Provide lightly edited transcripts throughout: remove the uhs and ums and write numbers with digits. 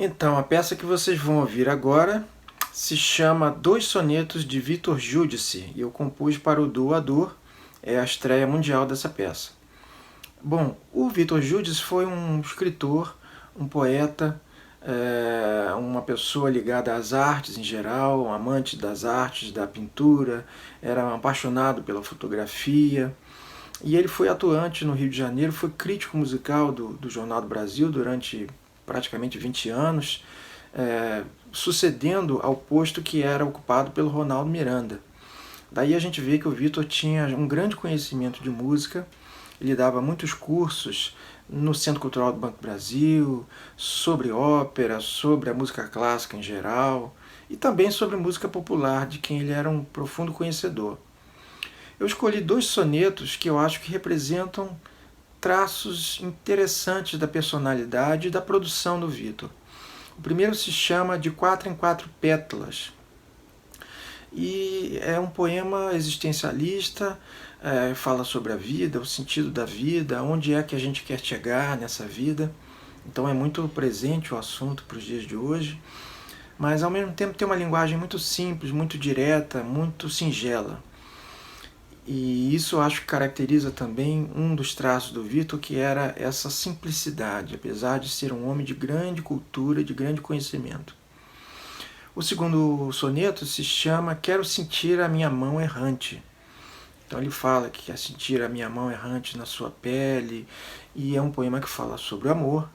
Então, a peça que vocês vão ouvir agora se chama Dois Sonetos de Vitor Giudice e eu compus para o duo Ador, é a estreia mundial dessa peça. Bom, o Vitor Giudice foi um escritor, um poeta, uma pessoa ligada às artes em geral, um amante das artes, da pintura, era um apaixonado pela fotografia. E ele foi atuante no Rio de Janeiro, foi crítico musical do Jornal do Brasil durante praticamente 20 anos, sucedendo ao posto que era ocupado pelo Ronaldo Miranda. Daí a gente vê que o Vitor tinha um grande conhecimento de música, ele dava muitos cursos no Centro Cultural do Banco do Brasil, sobre ópera, sobre a música clássica em geral, e também sobre música popular, de quem ele era um profundo conhecedor. Eu escolhi dois sonetos que eu acho que representam traços interessantes da personalidade e da produção do Vitor. O primeiro se chama De Quatro em Quatro Pétalas e é um poema existencialista, fala sobre a vida, o sentido da vida, onde é que a gente quer chegar nessa vida. Então é muito presente o assunto para os dias de hoje, mas ao mesmo tempo tem uma linguagem muito simples, muito direta, muito singela. E isso eu acho que caracteriza também um dos traços do Vitor, que era essa simplicidade, apesar de ser um homem de grande cultura, de grande conhecimento. O segundo soneto se chama Quero Sentir a Minha Mão Errante. Então ele fala que quer sentir a minha mão errante na sua pele, e é um poema que fala sobre o amor.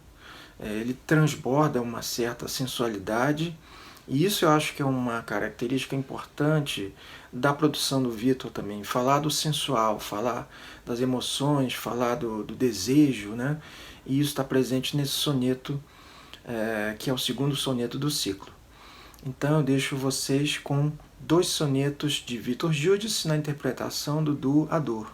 Ele transborda uma certa sensualidade, e isso eu acho que é uma característica importante da produção do Vitor também. Falar do sensual, falar das emoções, falar do desejo, né? E isso está presente nesse soneto, que é o segundo soneto do ciclo. Então eu deixo vocês com dois sonetos de Vitor Giudice na interpretação do duo Ador.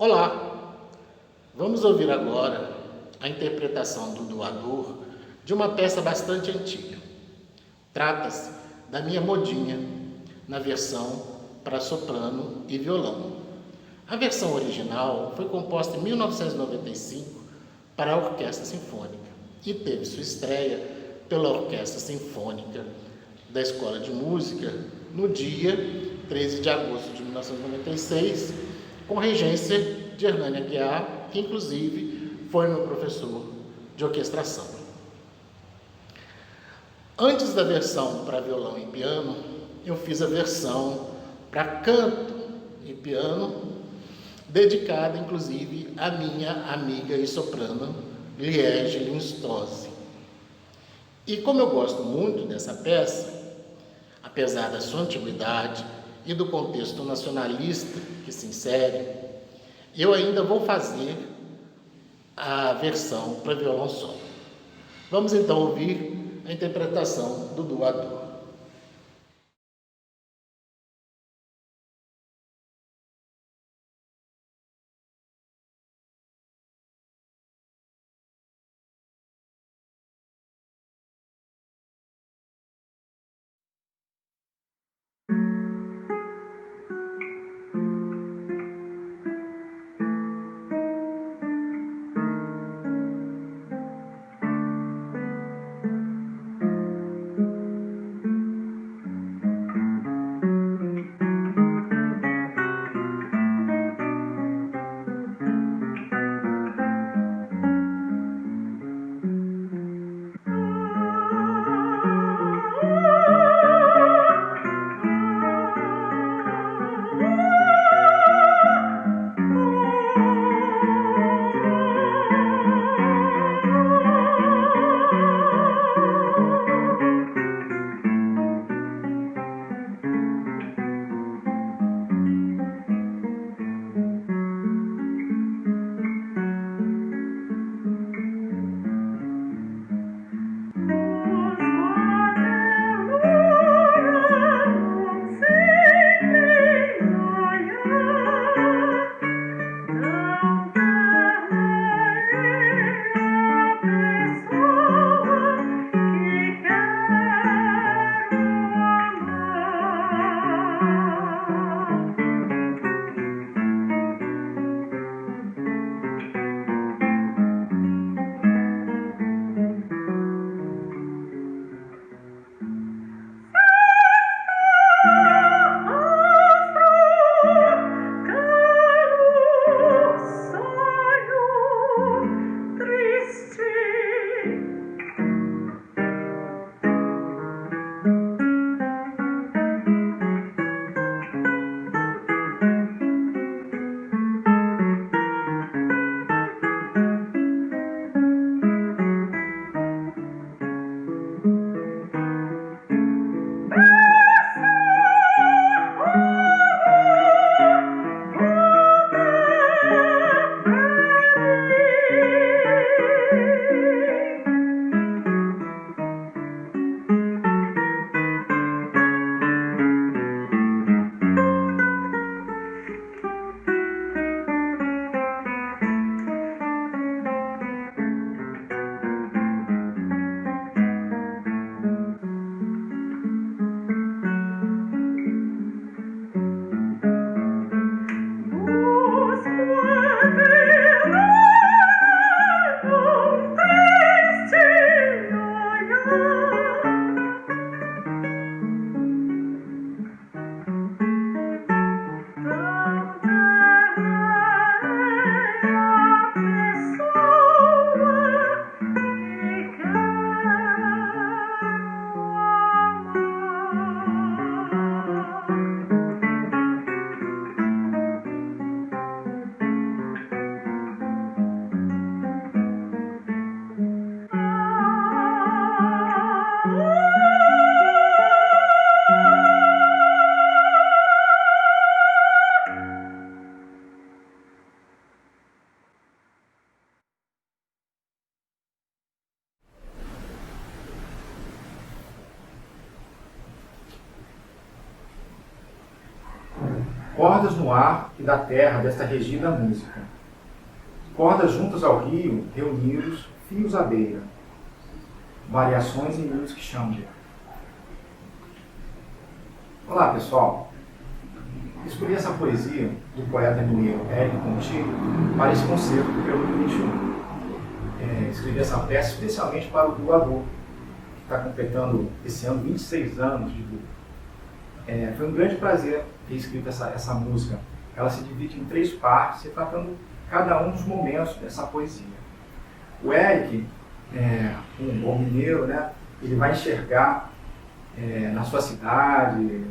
Olá! Vamos ouvir agora a interpretação do doador de uma peça bastante antiga. Trata-se da Minha Modinha, na versão para soprano e violão. A versão original foi composta em 1995 para a Orquestra Sinfônica e teve sua estreia pela Orquestra Sinfônica da Escola de Música no dia 13 de agosto de 1996, com regência de Hernani Aguiar, que inclusive foi meu professor de orquestração. Antes da versão para violão e piano, eu fiz a versão para canto e piano, dedicada inclusive à minha amiga e soprano Liege Linstose. E como eu gosto muito dessa peça, apesar da sua antiguidade e do contexto nacionalista que se insere, eu ainda vou fazer a versão para violão solo. Vamos então ouvir a interpretação do doador. Cordas no ar e da terra desta regida música. Cordas juntas ao rio, reunidos, fios à beira. Variações em música chambre. Olá, pessoal. Escolhi essa poesia do poeta mineiro Érico Contigo para esse concerto do Prelúdio 21. Escrevi essa peça especialmente para o Duo a Duo, que está completando esse ano 26 anos de duo. Foi um grande prazer ter escrito essa música. Ela se divide em 3 partes, retratando cada um dos momentos dessa poesia. O Eric, um bom mineiro, né, ele vai enxergar na sua cidade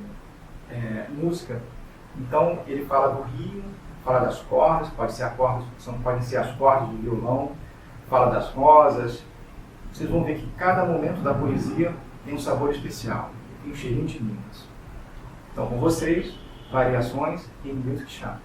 música. Então ele fala do rio, fala das cordas, podem ser as cordas do violão, fala das rosas. Vocês vão ver que cada momento da poesia tem um sabor especial, tem um cheirinho de Minas. Então, com vocês, Variações em Music Chamber.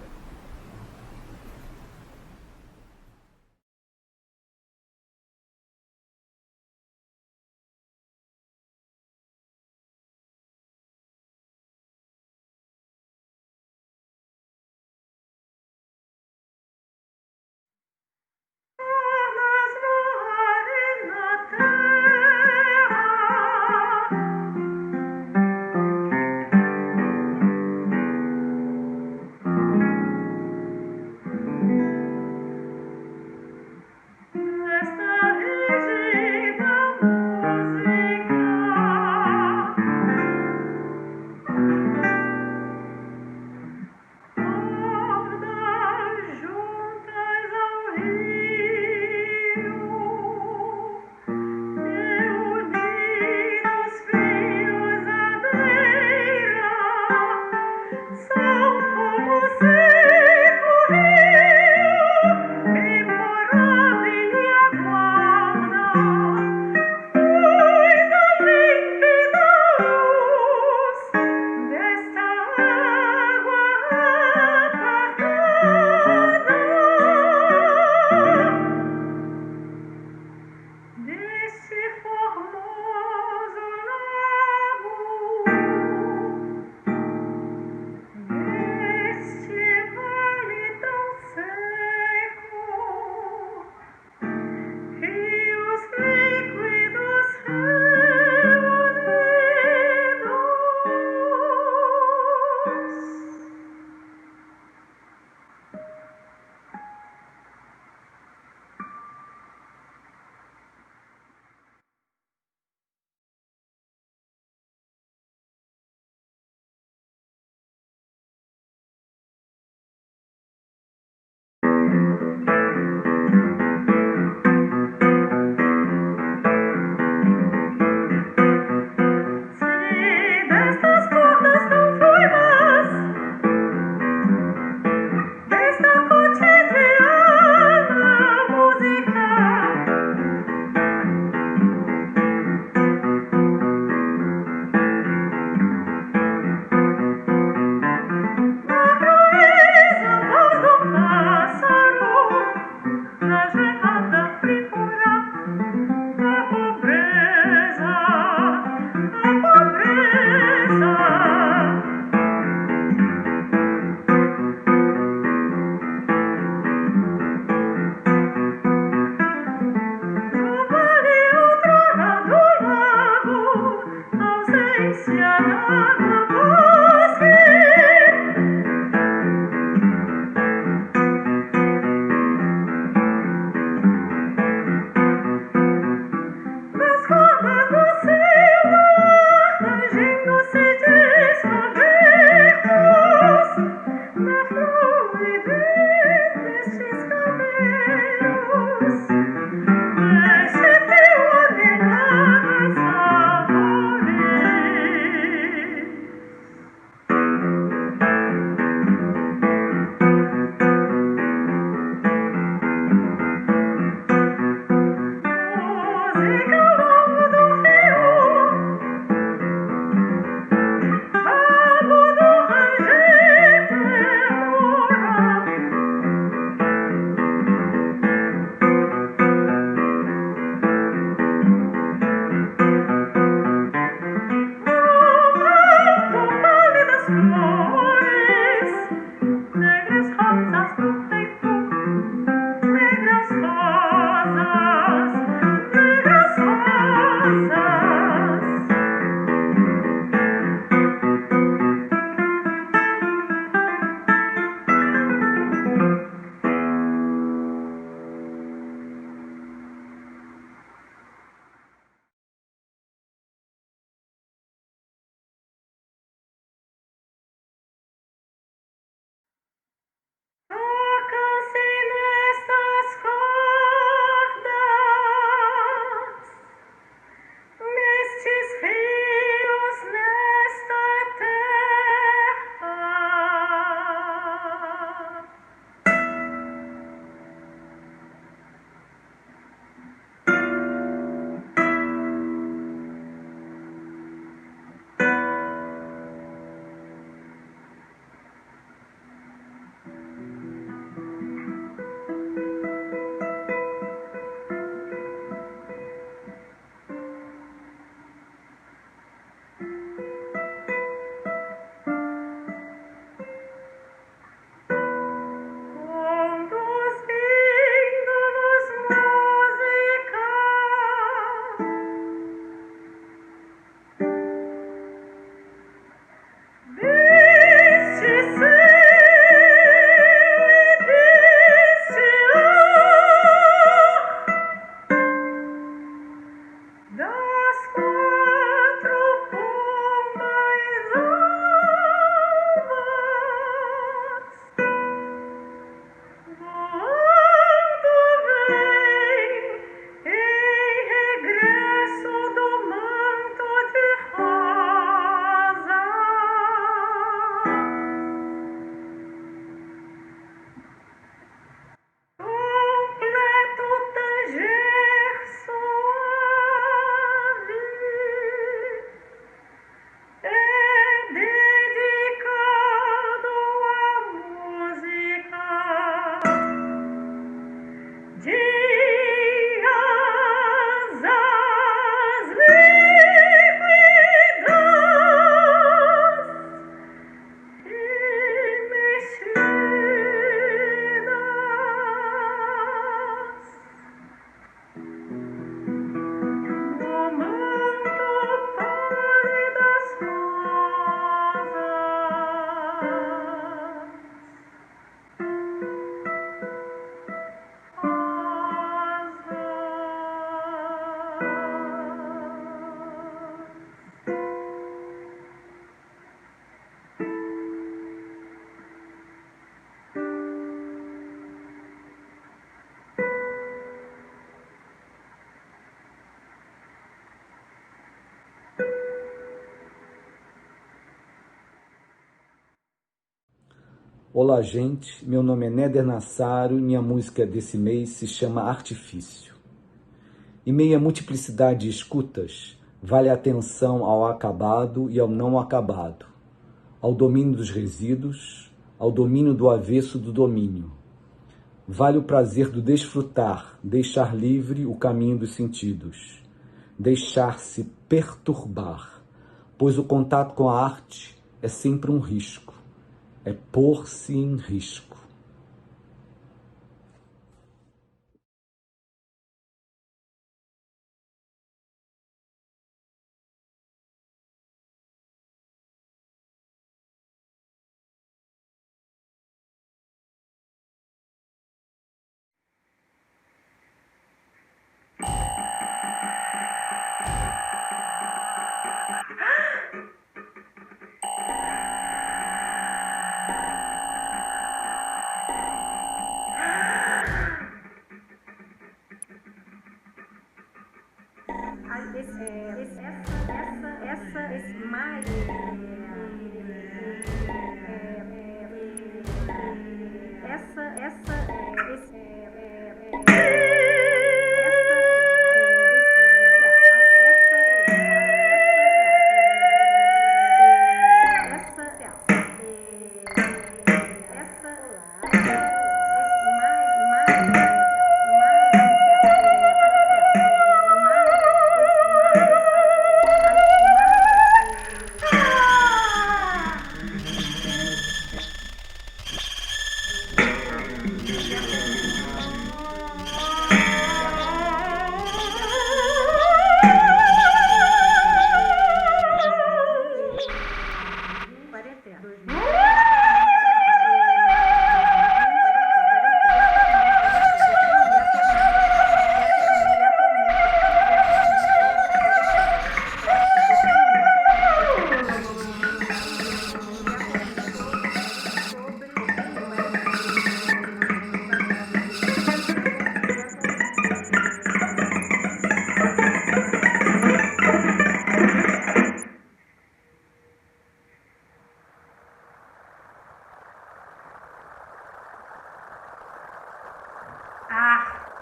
Olá, gente. Meu nome é Néder Nassaro e minha música desse mês se chama Artifício. Em meio à multiplicidade de escutas, vale a atenção ao acabado e ao não acabado, ao domínio dos resíduos, ao domínio do avesso do domínio. Vale o prazer do desfrutar, deixar livre o caminho dos sentidos, deixar-se perturbar, pois o contato com a arte é sempre um risco, é pôr-se em risco.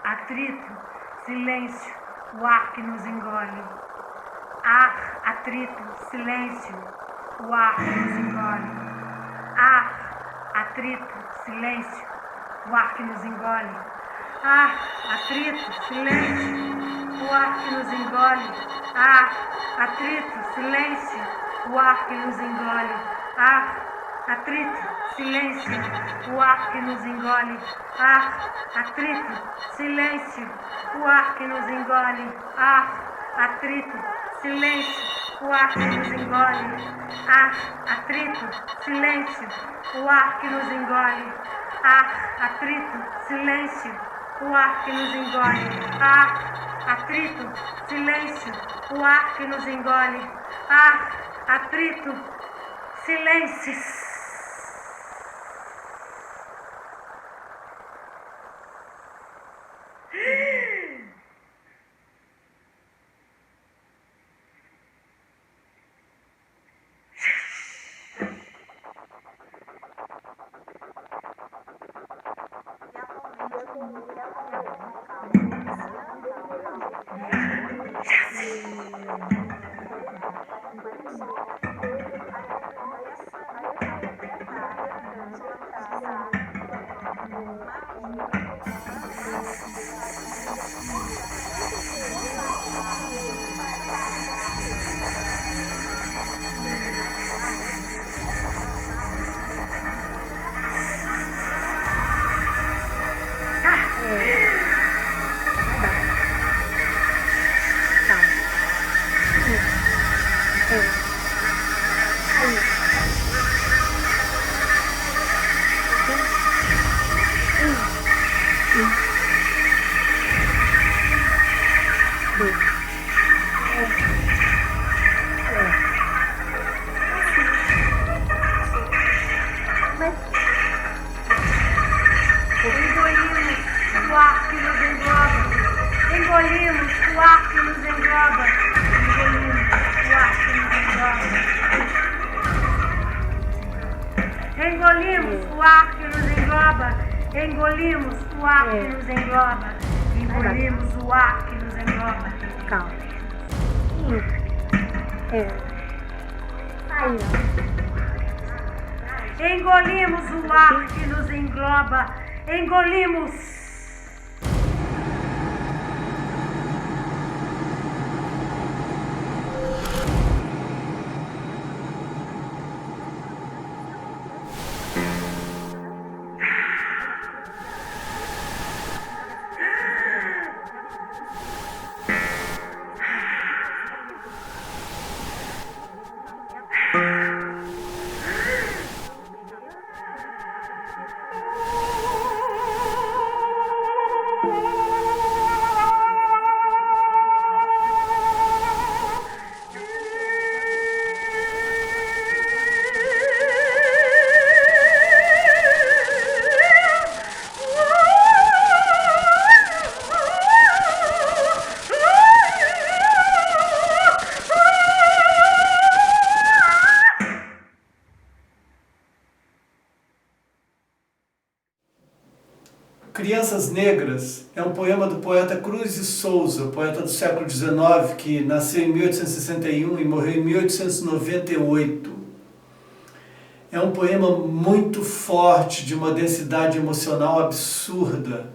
Atrito, silêncio, o ar que nos engole. Ar, atrito, silêncio, o ar que nos engole. Ar, atrito, silêncio, o ar que nos engole. Ar, atrito, silêncio, o ar que nos engole. Ar, atrito, silêncio, o ar que nos engole. Ar, atrito, silêncio, o ar que nos engole. Ar, atrito, silêncio, o ar que nos engole. Ar, atrito, silêncio, o ar que nos engole. Ar, atrito, silêncio, o ar que nos engole. Ar, atrito, silêncio, o ar que nos engole. Ar, atrito, silêncio, o ar que nos engole. Ar, atrito, silêncio. Engolimos o ar que nos engloba. Engolimos o ar que nos engloba. Engolimos o ar que nos engloba. Calma. Aí, Engolimos o ar que nos engloba. Engolimos. Crianças Negras é um poema do poeta Cruz de Souza, poeta do século XIX, que nasceu em 1861 e morreu em 1898. É um poema muito forte, de uma densidade emocional absurda.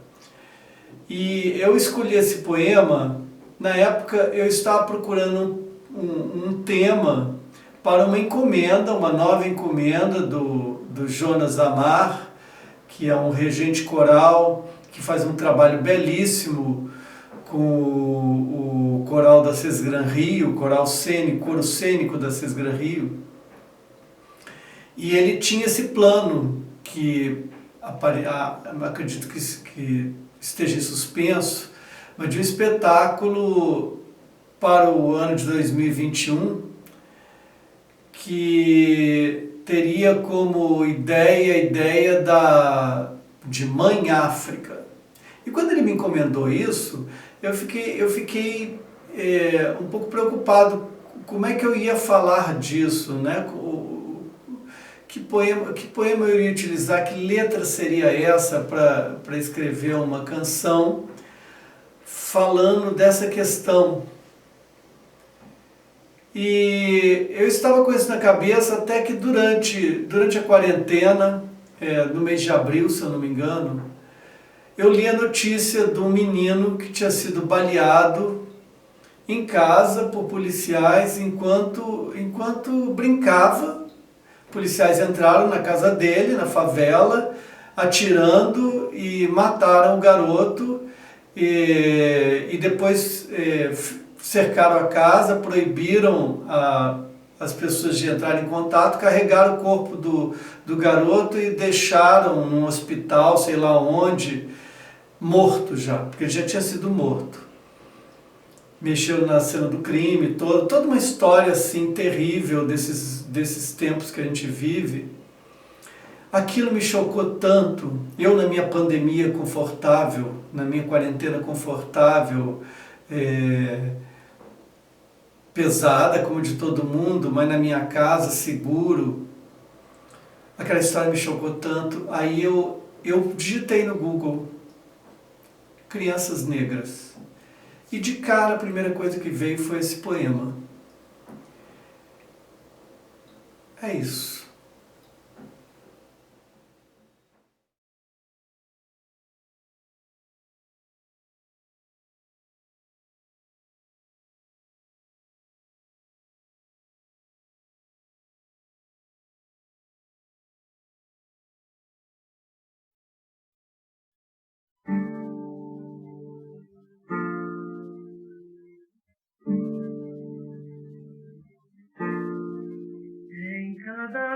E eu escolhi esse poema, na época eu estava procurando um tema para uma encomenda, uma nova encomenda do Jonas Amar, que é um regente coral, que faz um trabalho belíssimo com o coral da Cesgran Rio, coro cênico da Cesgran Rio. E ele tinha esse plano, que acredito que esteja em suspenso, mas de um espetáculo para o ano de 2021, que teria como ideia a ideia de Mãe África. E quando ele me encomendou isso, eu fiquei um pouco preocupado como é que eu ia falar disso, né? Que poema eu iria utilizar, que letra seria essa para escrever uma canção falando dessa questão. E eu estava com isso na cabeça até que durante a quarentena, no mês de abril, se eu não me engano, eu li a notícia de um menino que tinha sido baleado em casa por policiais enquanto brincava. Policiais entraram na casa dele, na favela, atirando e mataram o garoto e depois cercaram a casa, proibiram as pessoas de entrarem em contato, carregaram o corpo do garoto e deixaram num hospital, sei lá onde, morto já, porque ele já tinha sido morto. Mexeram na cena do crime, toda uma história assim terrível desses tempos que a gente vive. Aquilo me chocou tanto. Eu, na minha pandemia confortável, na minha quarentena confortável, pesada como de todo mundo, mas na minha casa, seguro, aquela história me chocou tanto. Aí eu digitei no Google Crianças Negras. E de cara a primeira coisa que veio foi esse poema. É isso. Em cada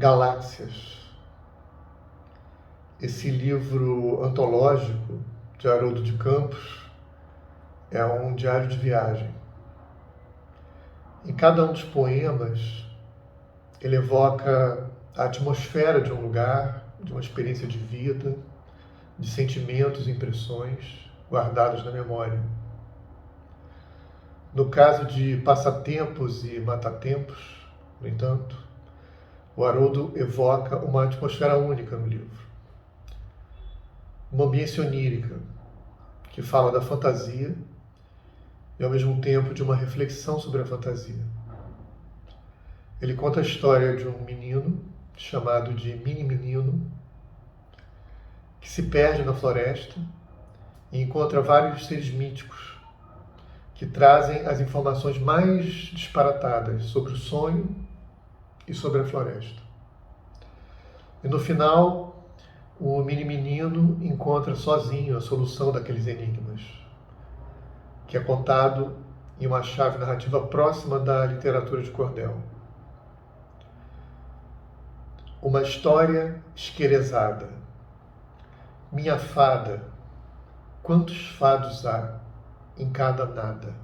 Galáxias. Esse livro antológico de Haroldo de Campos é um diário de viagem. Em cada um dos poemas, ele evoca a atmosfera de um lugar, de uma experiência de vida, de sentimentos e impressões guardados na memória. No caso de Passatempos e Matatempos, no entanto, o Haroldo evoca uma atmosfera única no livro. Uma ambiência onírica, que fala da fantasia e, ao mesmo tempo, de uma reflexão sobre a fantasia. Ele conta a história de um menino, chamado de Mini-Menino, que se perde na floresta e encontra vários seres míticos que trazem as informações mais disparatadas sobre o sonho e sobre a floresta. E no final, o Mini-Menino encontra sozinho a solução daqueles enigmas, que é contado em uma chave narrativa próxima da literatura de cordel. Uma história esquerezada. Minha fada, quantos fados há em cada nada?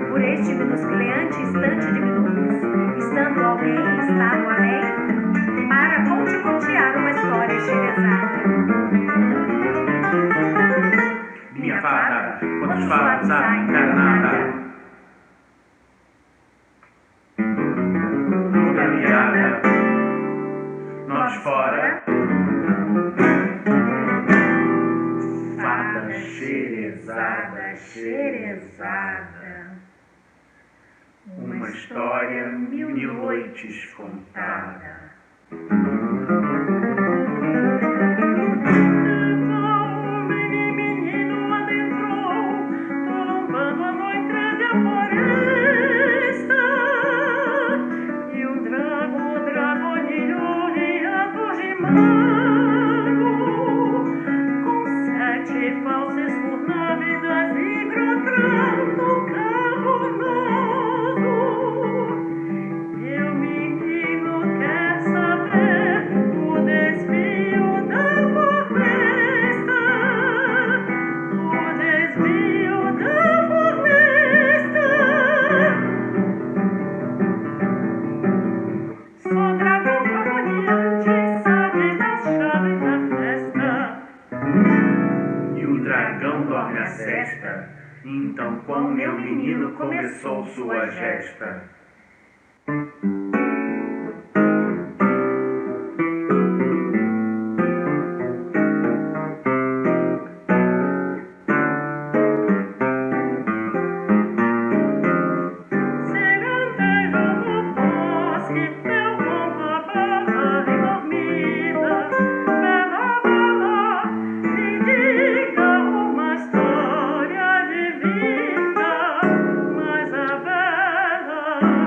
Por este minuscleante instante de minutos, estando alguém estado além, para conte-contear uma história estilizada. Minha fada, quantos fados há em cada nada? Lua mirada, nós fora. Fada xerezada, xerezada. Uma história mil noites contada. Então, quando meu menino começou sua gesta, Mas a bela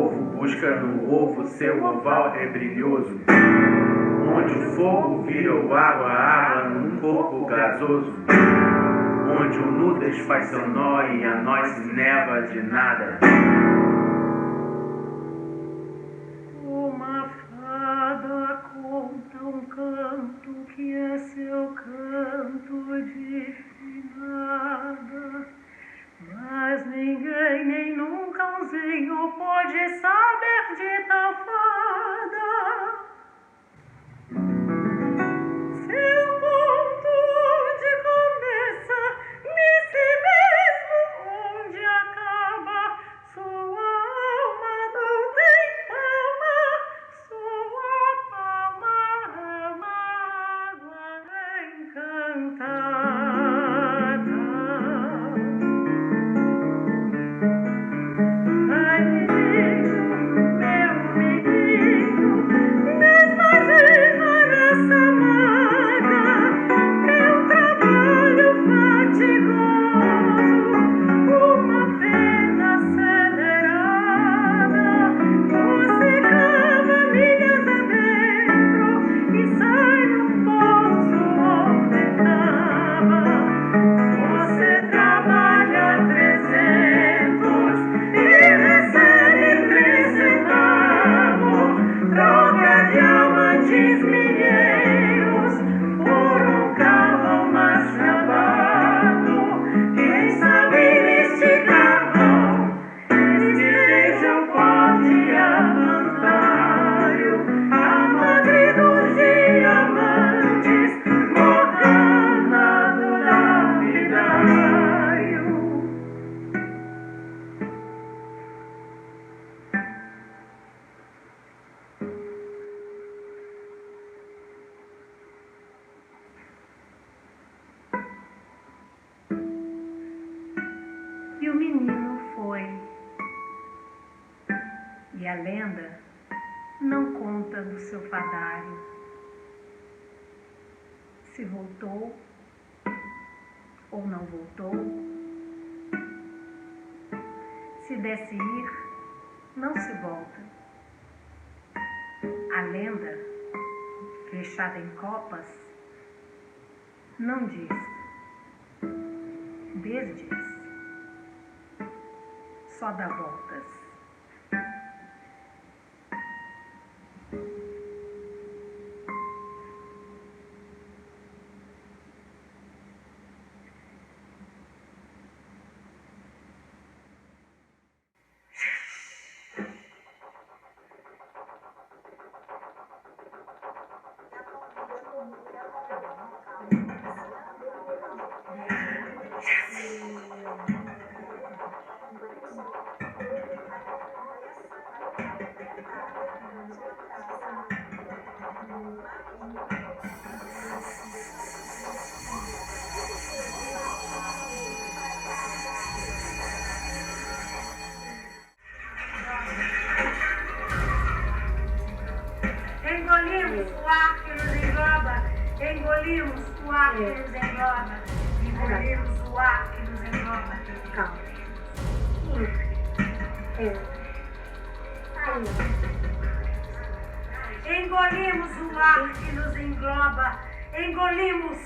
povo busca no ovo seu oval rebrilhoso, onde o fogo virou água num corpo gasoso, onde o nudez faz seu nó e a nós se neva de nada. Uma fada conta um canto que é seu canto de finada, mas ninguém nem nunca umzinho pode saber de tal fada. Seu ponto de começa nesse mesmo onde acaba, sua alma não tem palma, sua palma é uma água encantada. Ai, menino, meu menino, desmagina nessa maga, teu trabalho fatigoso, uma pena acelerada, você cava milhas adentro e sai no poço onde estava. Você trabalha 300 e recebe 3 centavos, troca diamantes milheiros por um carro mais travado. Quem sabe neste carro esteja o pote amantário, a madre dos diamantes, Morgana do lapidário. E o menino foi. E a lenda não conta do seu fadário, se voltou ou não voltou, se desse ir, não se volta. A lenda, fechada em copas, não diz, desdiz, só dá voltas. Engolimos o ar que nos engloba, engolimos o ar que nos engloba, engolimos o ar que nos engloba. Calma. Engolimos o ar que nos engloba, engolimos